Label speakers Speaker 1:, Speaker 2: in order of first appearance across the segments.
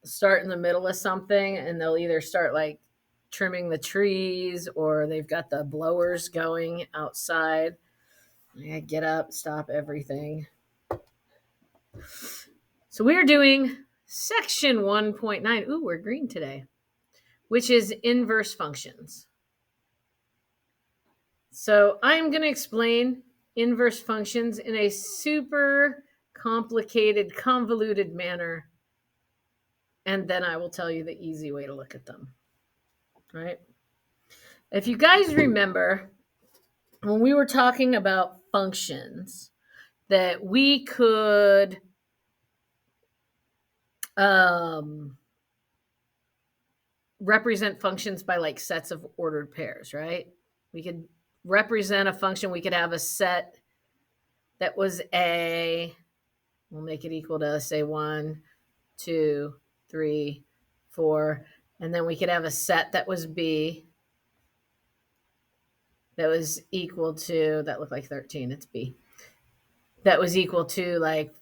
Speaker 1: start in the middle of something and they'll either start like trimming the trees or they've got the blowers going outside. I get up, stop everything. So we are doing section 1.9. Ooh, we're green today, which is inverse functions. So I'm going to explain inverse functions in a super complicated, convoluted manner. And then I will tell you the easy way to look at them. Right? If you guys remember, when we were talking about functions, that we could represent functions by like sets of ordered pairs, right? We could represent a function. We could have a set that was A. We'll make it equal to, say, 1, 2, 3, 4. And then we could have a set that was B that was equal to, that looked like 13, it's B. That was equal to like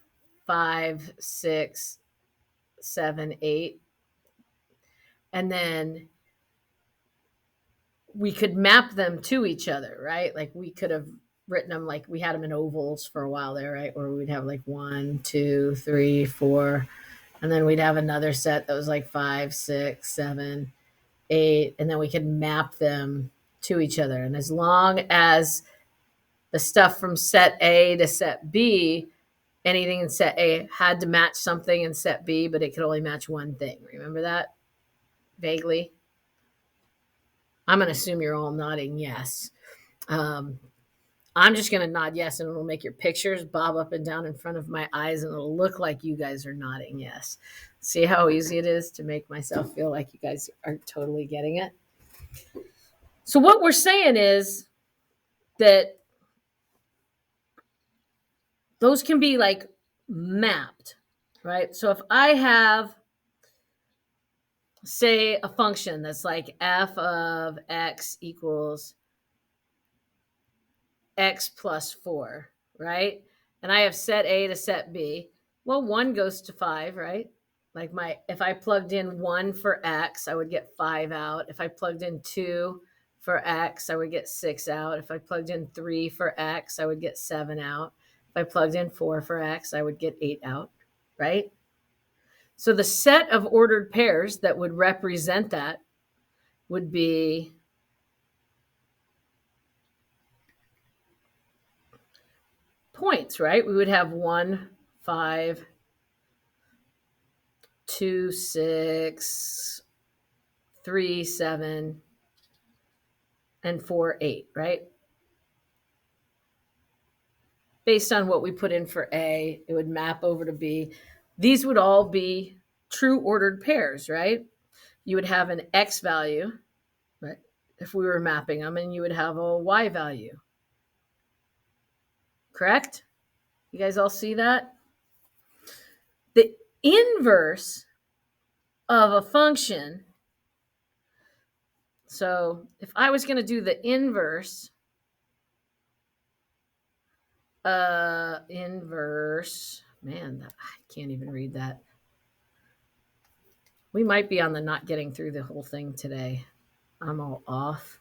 Speaker 1: 5, 6, 7, 8. And then we could map them to each other, right? Like we could have written them like we had them in ovals for a while there, right? Or we'd have like 1, 2, 3, 4. And then we'd have another set that was like 5, 6, 7, 8. And then we could map them to each other. And as long as the stuff from set A to set B, anything in set A had to match something in set B, but it could only match one thing. Remember that vaguely? I'm going to assume you're all nodding yes. I'm just going to nod yes, and it'll make your pictures bob up and down in front of my eyes, and it'll look like you guys are nodding yes. See how easy it is to make myself feel like you guys are totally getting it? So what we're saying is that those can be like mapped, right? So if I have, say, a function that's like f of x equals x plus 4, right? And I have set A to set B. Well, 1 goes to 5, right? Like if I plugged in 1 for x, I would get 5 out. If I plugged in 2 for x, I would get 6 out. If I plugged in 3 for x, I would get 7 out. If I plugged in 4 for x, I would get 8 out, right? So the set of ordered pairs that would represent that would be points, right? We would have 1, 5, 2, 6, 3, 7, and 4, 8, right? Based on what we put in for A, it would map over to B. These would all be true ordered pairs, right? You would have an X value, right, if we were mapping them, and you would have a Y value. Correct? You guys all see that? The inverse of a function, so if I was going to do the inverse, man, I can't even read that. We might be on the not getting through the whole thing today. I'm all off.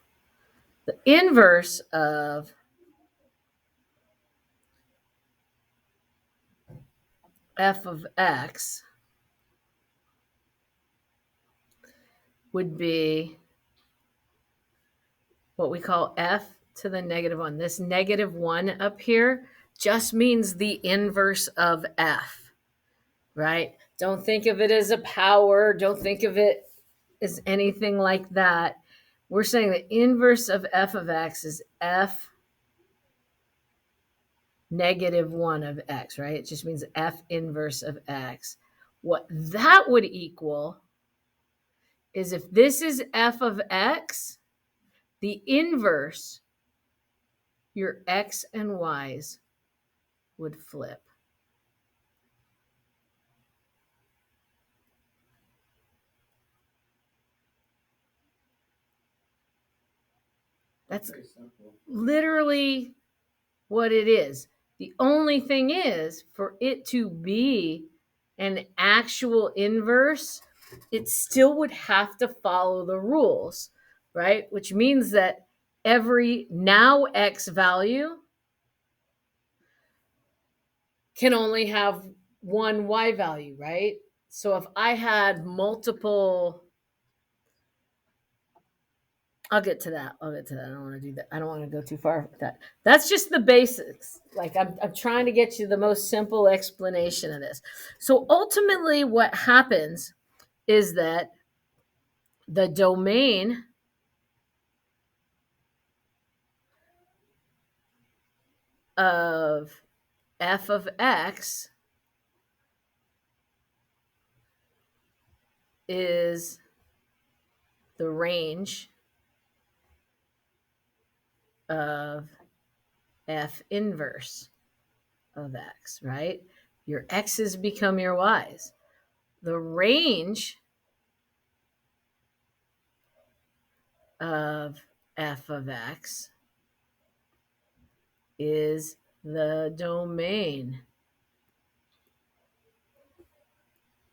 Speaker 1: The inverse of f of x would be what we call f to the negative 1. This negative 1 up here just means the inverse of f, right? Don't think of it as a power. Don't think of it as anything like that. We're saying the inverse of f of x is f negative 1 of x, right? It just means f inverse of x. What that would equal is if this is f of x, the inverse, your x and y's would flip. That's literally what it is. The only thing is, for it to be an actual inverse, it still would have to follow the rules, right? Which means that every now x value can only have one y value, right? So if I had multiple, I'll get to that. I don't want to do that. I don't want to go too far with that. That's just the basics. Like I'm trying to get you the most simple explanation of this. So ultimately, what happens is that the domain of f of x is the range of f inverse of x, right? Your x's become your y's. The range of f of x is the domain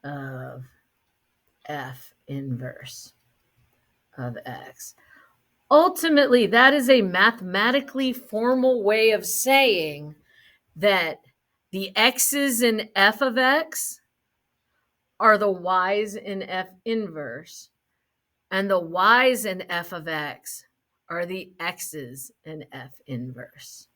Speaker 1: of f inverse of x. Ultimately, that is a mathematically formal way of saying that the x's in f of x are the y's in f inverse, and the y's in f of x are the x's in f inverse.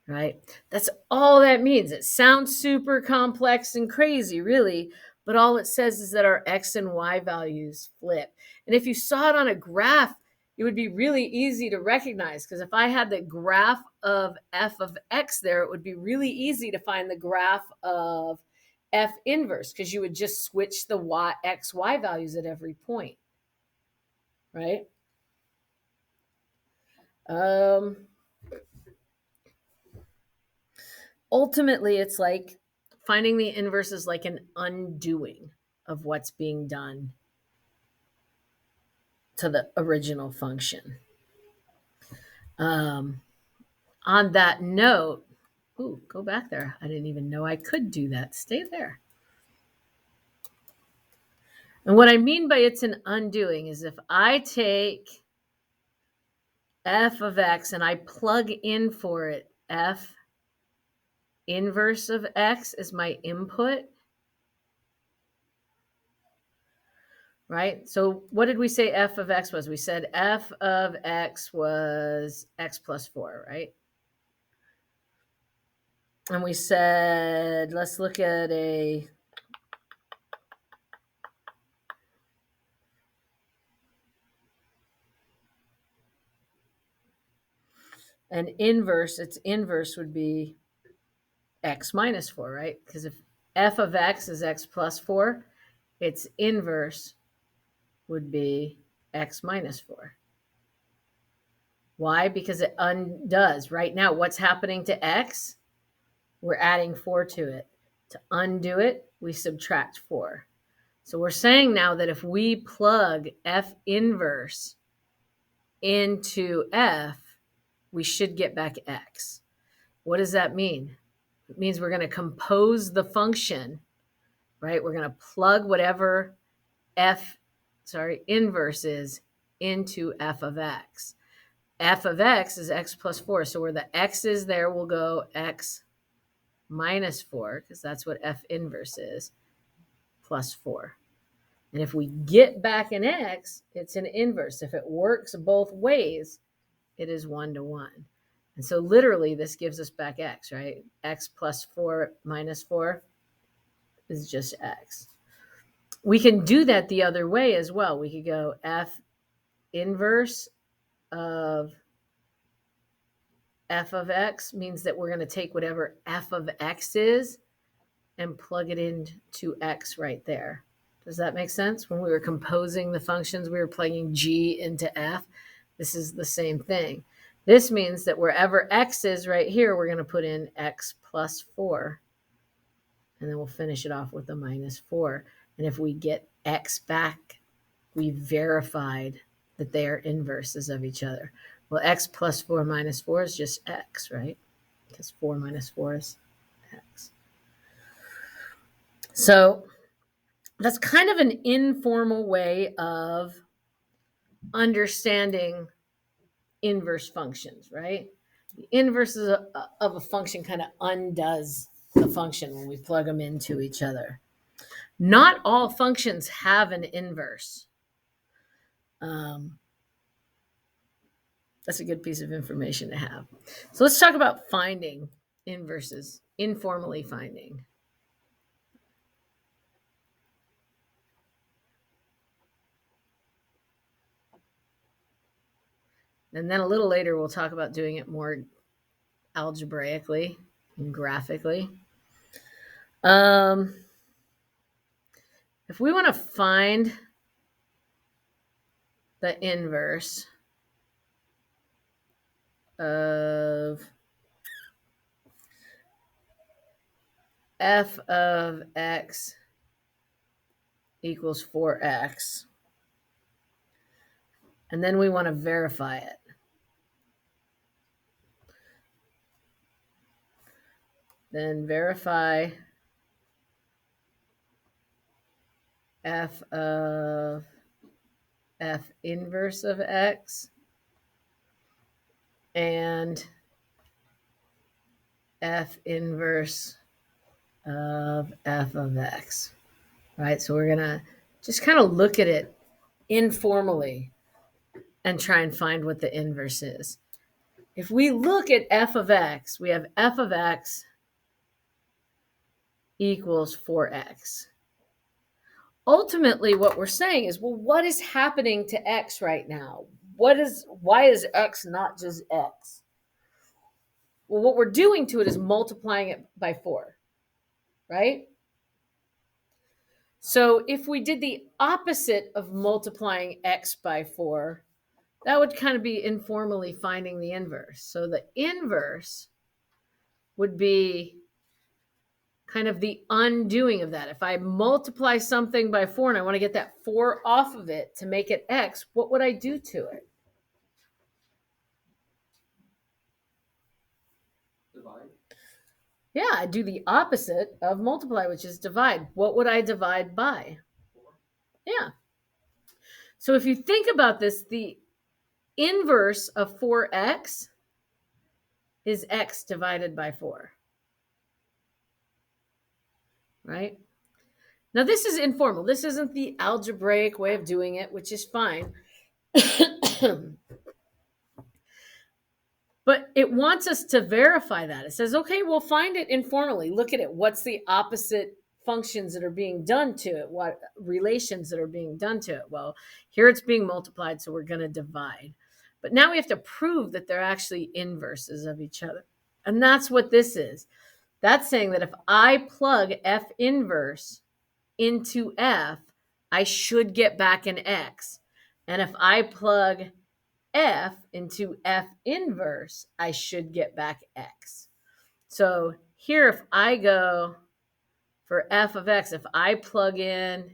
Speaker 1: Right? That's all that means. It sounds super complex and crazy, really, but all it says is that our x and y values flip. And if you saw it on a graph, it would be really easy to recognize, because if I had the graph of f of x there, it would be really easy to find the graph of f inverse, because you would just switch the x, y values at every point, right? Ultimately, it's like finding the inverse is like an undoing of what's being done to the original function. On that note, go back there. I didn't even know I could do that. Stay there. And what I mean by it's an undoing is if I take f of x and I plug in for it f inverse of x as my input, right? So what did we say f of x was? We said f of x was x plus 4, right? And we said, let's look at an inverse. Its inverse would be x minus 4, right? Because if f of x is x plus 4, its inverse would be x minus 4. Why? Because it undoes. Right now, what's happening to x? We're adding 4 to it. To undo it, we subtract 4. So we're saying now that if we plug f inverse into f, we should get back x. What does that mean? It means we're going to compose the function, right? We're going to plug whatever inverse is into f of x. F of x is x plus 4. So where the x is there, we'll go x minus 4, because that's what f inverse is, plus 4. And if we get back an x, it's an inverse. If it works both ways, it is 1-to-1. And so literally this gives us back x, right? X plus 4 minus 4 is just x. We can do that the other way as well. We could go f inverse of f of x means that we're going to take whatever f of x is and plug it into x right there. Does that make sense? When we were composing the functions, we were plugging g into f. This is the same thing. This means that wherever x is right here, we're going to put in x plus 4. And then we'll finish it off with a minus 4. And if we get x back, we verified that they are inverses of each other. Well, x plus 4 minus 4 is just x, right? Because 4 minus 4 is x. So That's kind of an informal way of understanding inverse functions, right? The inverse of a function kind of undoes the function when we plug them into each other. Not all functions have an inverse. That's a good piece of information to have. So let's talk about finding inverses, informally finding. And then a little later, we'll talk about doing it more algebraically and graphically. If we want to find the inverse of f of x equals 4x, and then we want to verify it. Then verify f of f inverse of x and f inverse of f of x, right? So we're going to just kind of look at it informally and try and find what the inverse is. If we look at f of x, we have f of x equals 4x. Ultimately, what we're saying is, well, what is happening to x right now? Why is x not just x? Well, what we're doing to it is multiplying it by 4, right? So if we did the opposite of multiplying x by 4, that would kind of be informally finding the inverse. So the inverse would be kind of the undoing of that. If I multiply something by 4 and I want to get that 4 off of it to make it x, what would I do to it?
Speaker 2: Divide.
Speaker 1: Yeah, I do the opposite of multiply, which is divide. What would I divide by?
Speaker 2: 4.
Speaker 1: Yeah. So if you think about this, the inverse of 4x is x divided by 4. Right? Now, this is informal. This isn't the algebraic way of doing it, which is fine. But it wants us to verify that. It says, okay, we'll find it informally. Look at it. What's the opposite functions that are being done to it? What relations that are being done to it? Well, here it's being multiplied, so we're going to divide. But now we have to prove that they're actually inverses of each other. And that's what this is. That's saying that if I plug f inverse into f, I should get back an x. And if I plug f into f inverse, I should get back x. So here, if I go for f of x, if I plug in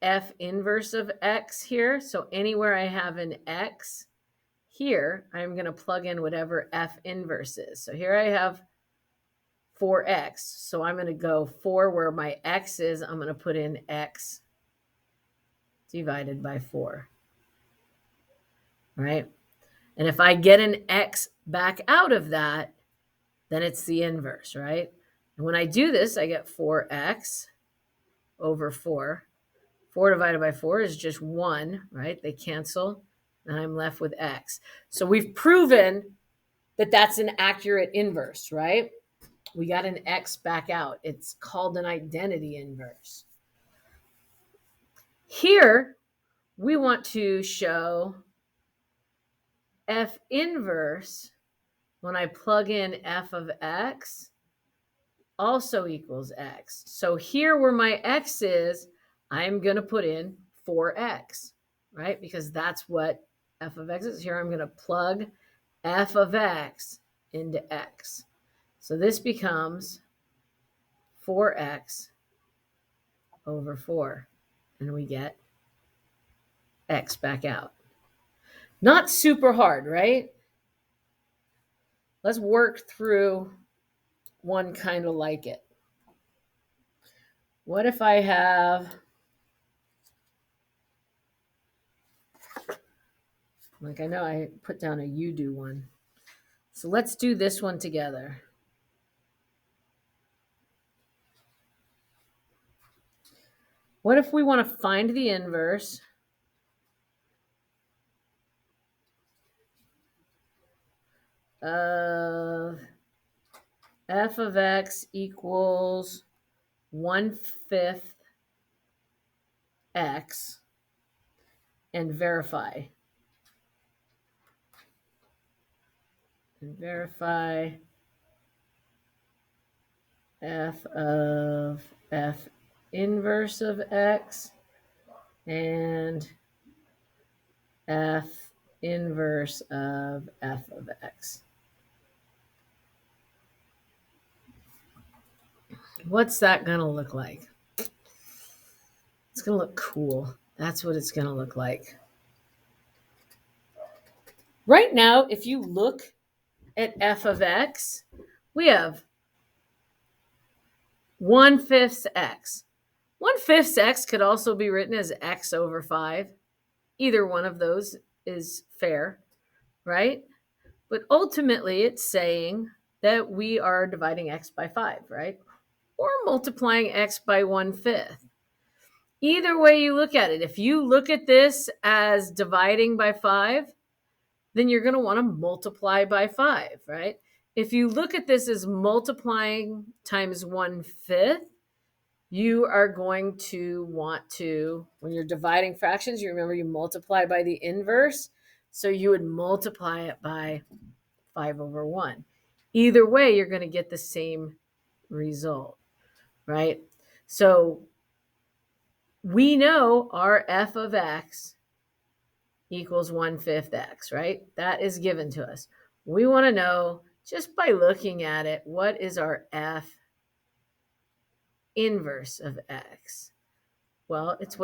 Speaker 1: f inverse of x here, so anywhere I have an x here, I'm going to plug in whatever f inverse is. So here I have 4x. So I'm going to go 4 where my x is. I'm going to put in x divided by 4. Right? And if I get an x back out of that, then it's the inverse, right? And when I do this, I get 4x over 4. 4 divided by 4 is just 1, right? They cancel, and I'm left with x. So we've proven that that's an accurate inverse, right? We got an x back out. It's called an identity inverse. Here, we want to show f inverse when I plug in f of x also equals x. So here where my x is, I'm going to put in 4x, right? Because that's what f of x is. Here I'm going to plug f of x into x. So this becomes 4x over 4. And we get x back out. Not super hard, right? Let's work through one kind of like it. What if I have, like, I know I put down a you do one. So let's do this one together. What if we want to find the inverse of f of x equals 1/5 x and verify. And verify f of f inverse of x and f inverse of f of x. What's that going to look like? It's going to look cool. That's what it's going to look like. Right now, if you look at f of x, we have 1/5 x. 1/5 x could also be written as x over 5. Either one of those is fair, right? But ultimately, it's saying that we are dividing x by 5, right? Or multiplying x by 1/5. Either way you look at it, if you look at this as dividing by 5, then you're going to want to multiply by 5, right? If you look at this as multiplying times 1/5, you are going to want to, when you're dividing fractions, you remember you multiply by the inverse. So you would multiply it by 5 over 1. Either way, you're going to get the same result, right? So we know our f of x equals 1/5 x, right? That is given to us. We want to know, just by looking at it, what is our f inverse of x? Well, it's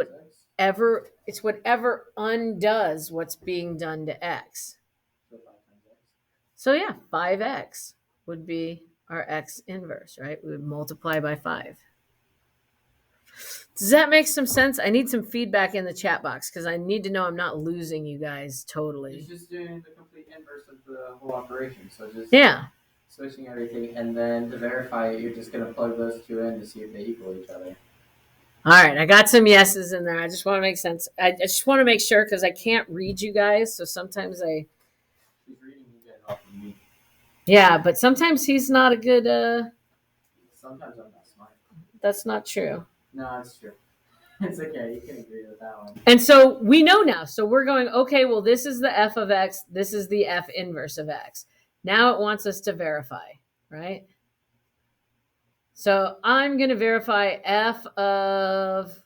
Speaker 1: whatever undoes what's being done to x. So yeah, 5x would be our x inverse, right? We would multiply by 5. Does that make some sense? I need some feedback in the chat box because I need to know I'm not losing you guys totally.
Speaker 2: It's just doing the complete inverse of the whole operation. So just
Speaker 1: switching
Speaker 2: everything, and then to verify it, you're just going to plug those two in to see if they equal each other.
Speaker 1: All right, I got some yeses in there. I just want to make sense. I just want to make sure because I can't read you guys, so sometimes
Speaker 2: She's reading you guys off of me.
Speaker 1: Yeah, but sometimes he's not a good.
Speaker 2: Sometimes I'm not smart.
Speaker 1: That's not true.
Speaker 2: No, it's true. It's okay. You can agree with that one.
Speaker 1: And so we know now. So we're going, okay, well, this is the f of x. This is the f inverse of x. Now it wants us to verify, right? So I'm going to verify f of,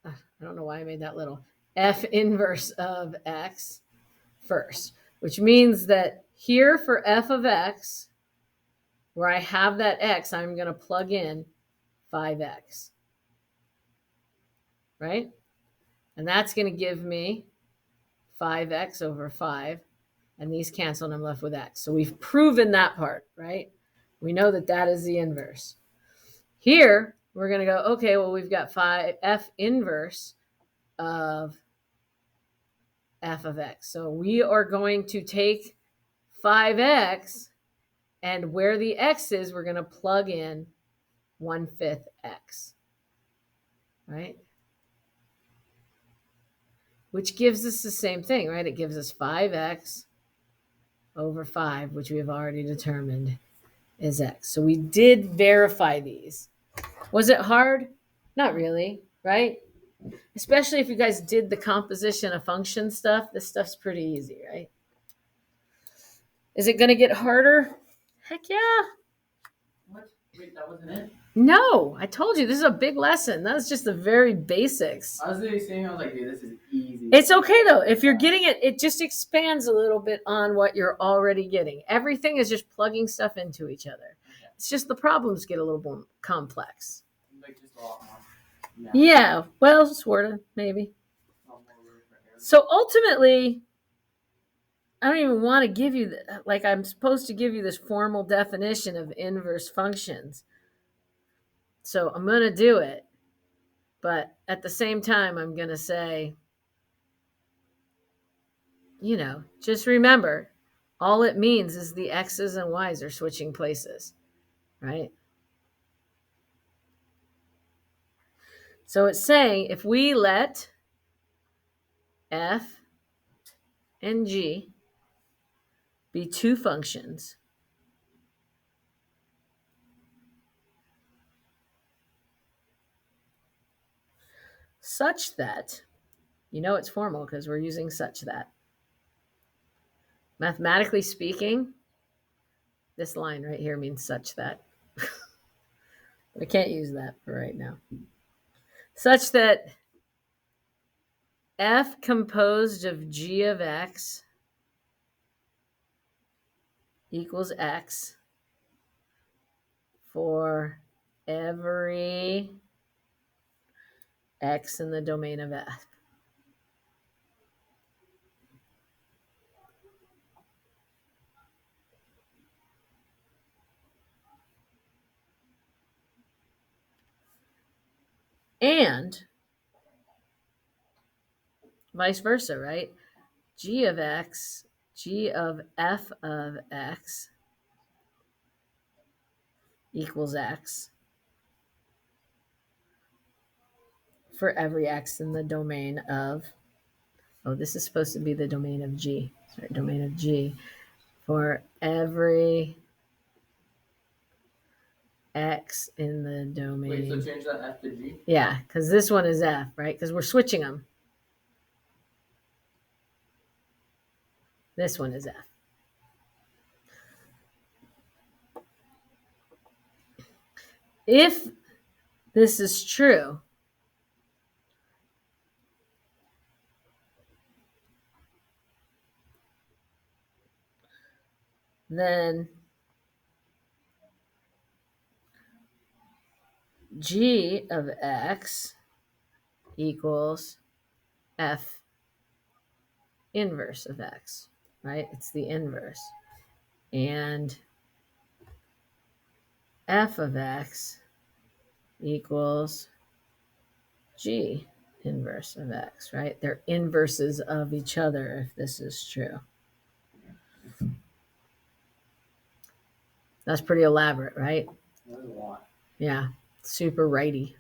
Speaker 1: I don't know why I made that little, f inverse of x first, which means that here for f of x, where I have that x, I'm going to plug in 5x, right? And that's going to give me 5x over 5. And these cancel and I'm left with x. So we've proven that part, right? We know that that is the inverse. Here, we're going to go, okay, well, we've got 5 f inverse of f of x. So we are going to take 5x, and where the x is, we're going to plug in 1/5 x, right? Which gives us the same thing, right? It gives us 5x over 5, which we have already determined is x. So we did verify these. Was it hard? Not really, right? Especially if you guys did the composition of function stuff. This stuff's pretty easy, right? Is it going to get harder? Heck yeah.
Speaker 2: What? Wait, that wasn't it?
Speaker 1: No, I told you this is a big lesson. That's just the very basics.
Speaker 2: I was literally saying, I was like, dude, this is easy.
Speaker 1: It's okay though. If you're getting it, it just expands a little bit on what you're already getting. Everything is just plugging stuff into each other. Okay. It's just the problems get a little more complex.
Speaker 2: Like just a lot more.
Speaker 1: Yeah, well, sort of, maybe. So ultimately, I don't even want to give you, like I'm supposed to give you this formal definition of inverse functions. So I'm going to do it. But at the same time, I'm going to say, just remember, all it means is the X's and Y's are switching places, right? So it's saying if we let F and G be two functions such that, it's formal because we're using such that. Mathematically speaking, this line right here means such that. We can't use that for right now. Such that F composed of G of X equals X for every X in the domain of F. And vice versa, right? G of X, G of F of X equals X for every X in the domain of, this is supposed to be the domain of G. Sorry, domain of G. For every X in the domain.
Speaker 2: Wait, so change that F to G?
Speaker 1: Yeah, because this one is F, right? Because we're switching them. This one is F. If this is true, then G of X equals F inverse of X, right? It's the inverse. And F of X equals G inverse of X, right? They're inverses of each other if this is true. That's pretty elaborate, right?
Speaker 2: That's a lot.
Speaker 1: Yeah, super righty.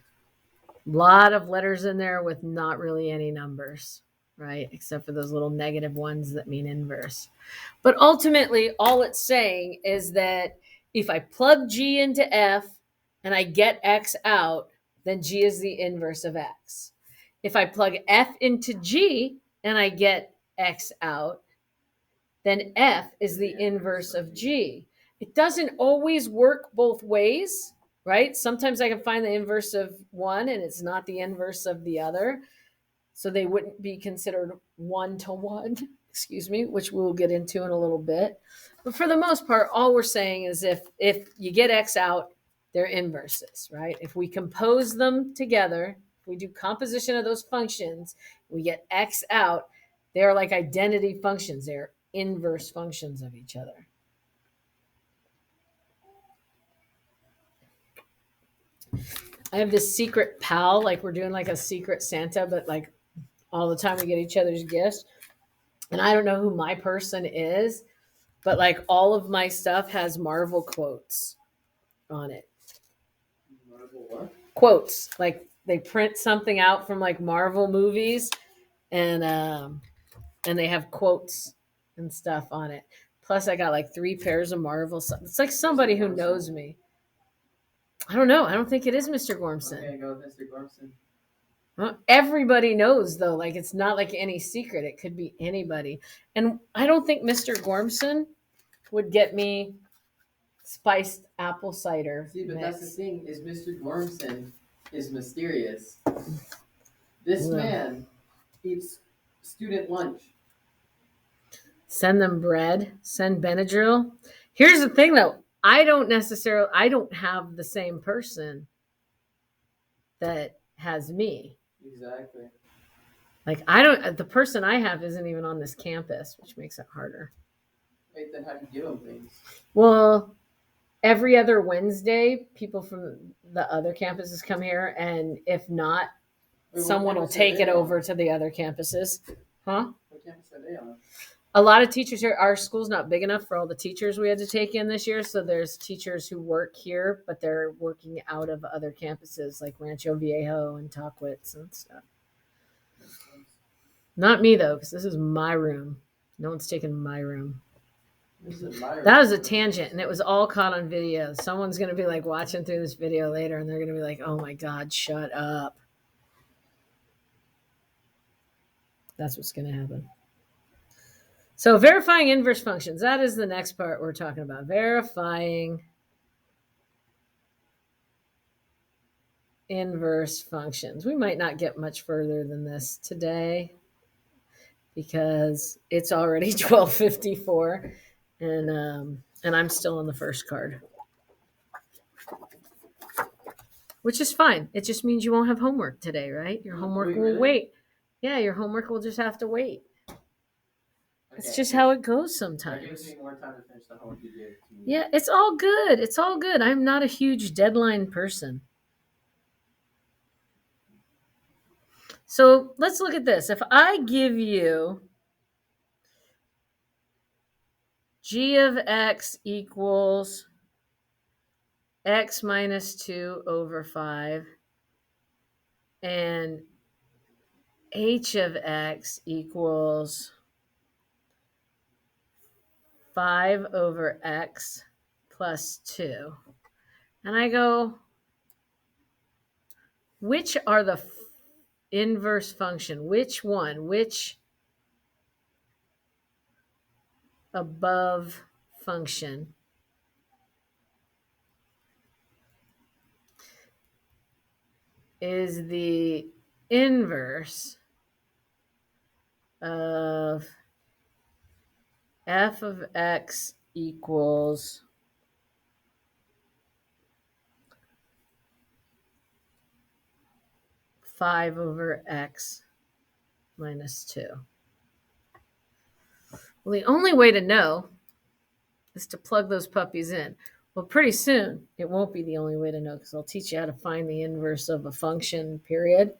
Speaker 1: A lot of letters in there with not really any numbers, right? Except for those little negative ones that mean inverse. But ultimately, all it's saying is that if I plug G into F and I get X out, then G is the inverse of X. If I plug F into G and I get X out, then F is the inverse of G. It doesn't always work both ways, right? Sometimes I can find the inverse of one and it's not the inverse of the other. So they wouldn't be considered one to one, which we'll get into in a little bit. But for the most part, all we're saying is if you get X out, they're inverses, right? If we compose them together, if we do composition of those functions, we get X out, they're like identity functions. They're inverse functions of each other. I have this secret pal, like we're doing like a secret Santa, but like all the time we get each other's gifts. And I don't know who my person is, but like all of my stuff has Marvel quotes on it.
Speaker 2: Marvel what?
Speaker 1: Quotes. Like they print something out from like Marvel movies and they have quotes and stuff on it. Plus I got like 3 pairs of Marvel stuff. It's like somebody who knows me. I don't know. I don't think it is Mr. Gormson.
Speaker 2: Okay, go with Mr. Gormson.
Speaker 1: Well, everybody knows though, like it's not like any secret. It could be anybody. And I don't think Mr. Gormson would get me spiced apple cider.
Speaker 2: See, but
Speaker 1: mix.
Speaker 2: that's the thing, is Mr. Gormson is mysterious. This
Speaker 1: Yeah.
Speaker 2: man eats student lunch.
Speaker 1: Send them bread, send Benadryl. Here's the thing though, I don't have the same person that has me.
Speaker 2: Exactly.
Speaker 1: Like the person I have isn't even on this campus, which makes it harder.
Speaker 2: Wait, then how do you give him things?
Speaker 1: Well, every other Wednesday, people from the other campuses come here, and if not,
Speaker 2: Wait, what
Speaker 1: someone will
Speaker 2: campus are
Speaker 1: take
Speaker 2: they
Speaker 1: it
Speaker 2: on?
Speaker 1: over to the other campuses. Huh?
Speaker 2: What campus are they on?
Speaker 1: A lot of teachers here, our school's not big enough for all the teachers we had to take in this year. So there's teachers who work here, but they're working out of other campuses like Rancho Viejo and Talkwitz and stuff. Not me though, because this is my room. No one's taking my room.
Speaker 2: This is my
Speaker 1: That was a tangent, and it was all caught on video. Someone's going to be like watching through this video later, and they're going to be like, oh my God, shut up. That's what's going to happen. So verifying inverse functions. That is the next part we're talking about. Verifying inverse functions. We might not get much further than this today because it's already 12:54, and I'm still on the first card, which is fine. It just means you won't have homework today, right? Your homework
Speaker 2: Wait,
Speaker 1: will
Speaker 2: really?
Speaker 1: wait. Yeah, your homework will just have to wait. It's
Speaker 2: Okay,
Speaker 1: just how it goes
Speaker 2: that gives
Speaker 1: sometimes.
Speaker 2: me more time to finish the homework you gave to me.
Speaker 1: Yeah, it's all good. It's all good. I'm not a huge deadline person. So let's look at this. If I give you g of x equals x minus 2 over 5 and h of x equals 5 over x plus 2. And I go, which are the inverse function? Which one? Which above function is the inverse of f of x equals 5 over x minus 2. Well, the only way to know is to plug those puppies in. Well, pretty soon it won't be the only way to know because I'll teach you how to find the inverse of a function, period.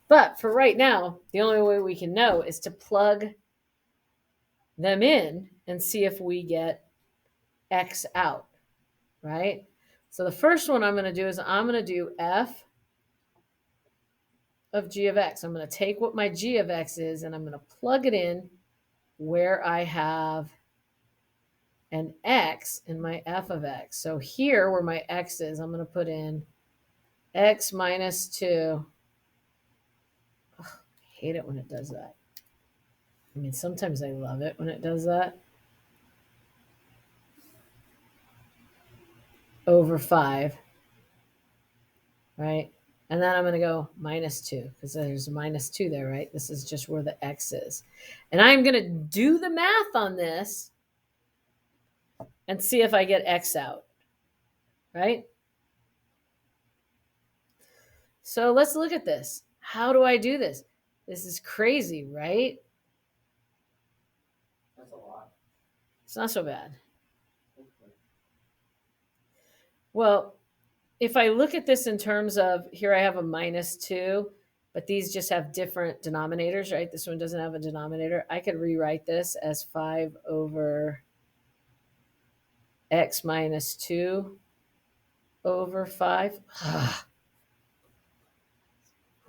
Speaker 1: But for right now, the only way we can know is to plug them in and see if we get x out, right? So the first one I'm going to do is I'm going to do f of g of x. I'm going to take what my g of x is and I'm going to plug it in where I have an x in my f of x. So here where my x is, I'm going to put in x minus 2. I hate it when it does that. I mean, sometimes I love it when it does that. Over 5, right? And then I'm going to go minus 2 because there's a minus 2 there, right? This is just where the x is. And I'm going to do the math on this and see if I get x out, right? So let's look at this. How do I do this? This is crazy, right?
Speaker 2: That's a lot.
Speaker 1: It's not so bad. Well, if I look at this in terms of here, I have a minus 2, but these just have different denominators, right? This one doesn't have a denominator. I could rewrite this as 5 over x minus 2 over 5.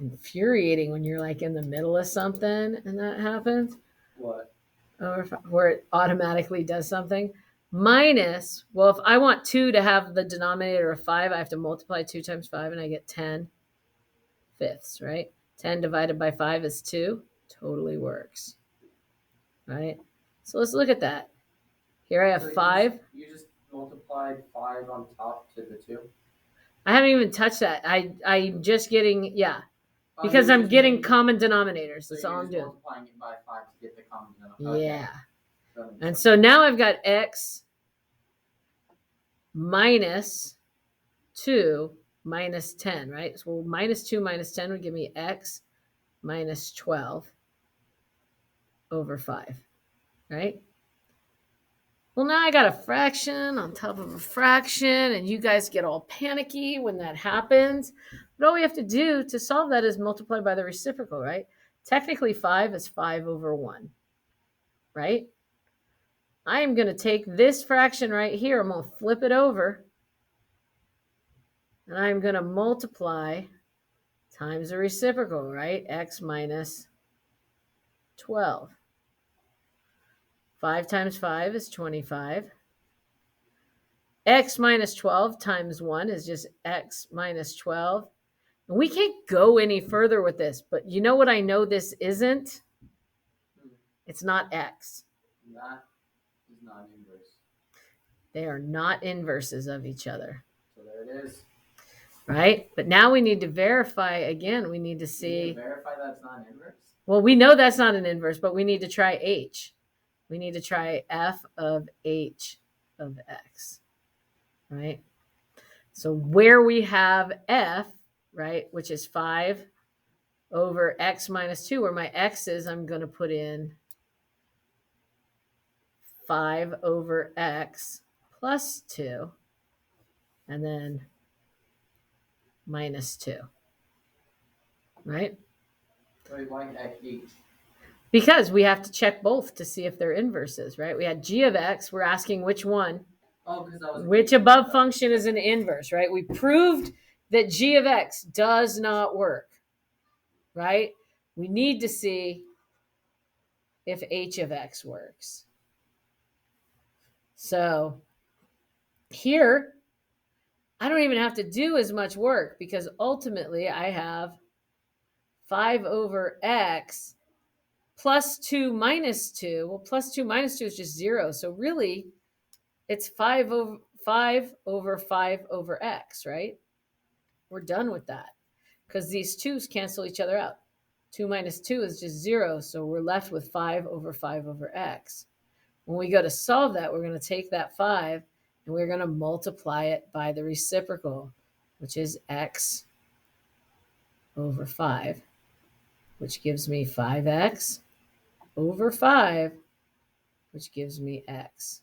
Speaker 1: Infuriating when you're like in the middle of something and that happens.
Speaker 2: What?
Speaker 1: Over 5, where it automatically does something. Minus, well, if I want 2 to have the denominator of 5, I have to multiply 2 times 5 and I get 10 fifths, right? 10 divided by 5 is 2. Totally works, right? So let's look at that. Here I have
Speaker 2: So
Speaker 1: 5.
Speaker 2: You just multiplied 5 on top to the 2?
Speaker 1: I haven't even touched that. I'm just getting, yeah,
Speaker 2: Oh,
Speaker 1: because
Speaker 2: you're
Speaker 1: I'm
Speaker 2: just
Speaker 1: getting
Speaker 2: making-
Speaker 1: common denominators.
Speaker 2: so
Speaker 1: That's
Speaker 2: you're
Speaker 1: all I'm
Speaker 2: just
Speaker 1: doing.
Speaker 2: multiplying it by 5 to get the common denominator.
Speaker 1: Yeah.
Speaker 2: Okay. That makes
Speaker 1: And
Speaker 2: sense.
Speaker 1: so now I've got x minus 2 minus 10, right? So minus 2 minus 10 would give me x minus 12 over 5, right? well, now I got a fraction on top of a fraction, and you guys get all panicky when that happens. But all we have to do to solve that is multiply by the reciprocal, right? Technically, 5 is 5 over 1, right? I am going to take this fraction right here. I'm going to flip it over. And I'm going to multiply times the reciprocal, right? X minus 12. 5 times 5 is 25. X minus 12 times 1 is just x minus 12. And we can't go any further with this, but you know what I know this isn't? It's not x.
Speaker 2: That is not inverse.
Speaker 1: They are not inverses of each other.
Speaker 2: So there it is.
Speaker 1: Right? But now we need to verify again. We need to see.
Speaker 2: You need to verify that's not inverse?
Speaker 1: Well, we know that's not an inverse, but we need to try h. We need to try f of h of x. Right? So where we have f, right, which is 5 over x minus 2, where my x is, I'm going to put in 5 over x plus 2, and then minus 2, right?
Speaker 2: Wait, why h?
Speaker 1: Because we have to check both to see if they're inverses, right? We had g of x. We're asking which one.
Speaker 2: Oh, because that was
Speaker 1: Which above function is an inverse, right? We proved that g of x does not work, right? We need to see if h of x works. So here, I don't even have to do as much work because ultimately I have 5 over x plus 2 minus 2. Well, plus 2 minus 2 is just 0. So really, it's 5 over 5 over x, right? We're done with that because these 2's cancel each other out. 2 minus 2 is just 0. So we're left with 5 over x. When we go to solve that, we're going to take that 5 and we're going to multiply it by the reciprocal, which is x over 5, which gives me 5x over 5, which gives me x.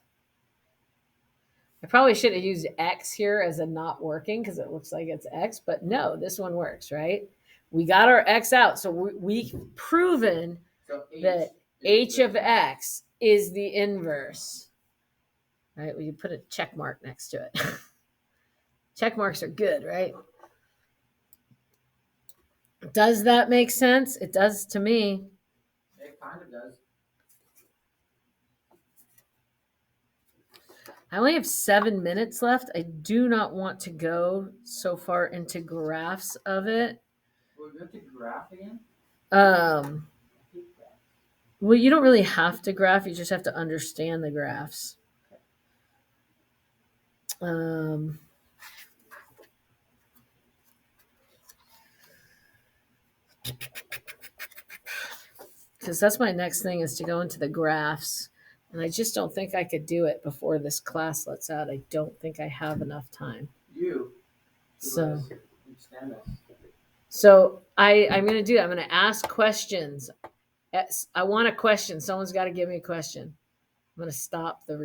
Speaker 1: I probably should have used x here as a not working because it looks like it's x, but no, this one works, right? We got our x out. So we've proven that h of x is the inverse, right? We put a check mark next to it. Check marks are good, right? Does that make sense? It does to me.
Speaker 2: It kind of does.
Speaker 1: I only have 7 minutes left. I do not want to go so far into graphs of it.
Speaker 2: We're good to graph again?
Speaker 1: Well, you don't really have to graph. You just have to understand the graphs. Because that's my next thing is to go into the graphs. And I just don't think I could do it before this class lets out. I don't think I have enough time. So I'm going to do that. I'm going to ask questions. I want a question. Someone's got to give me a question. I'm going to stop the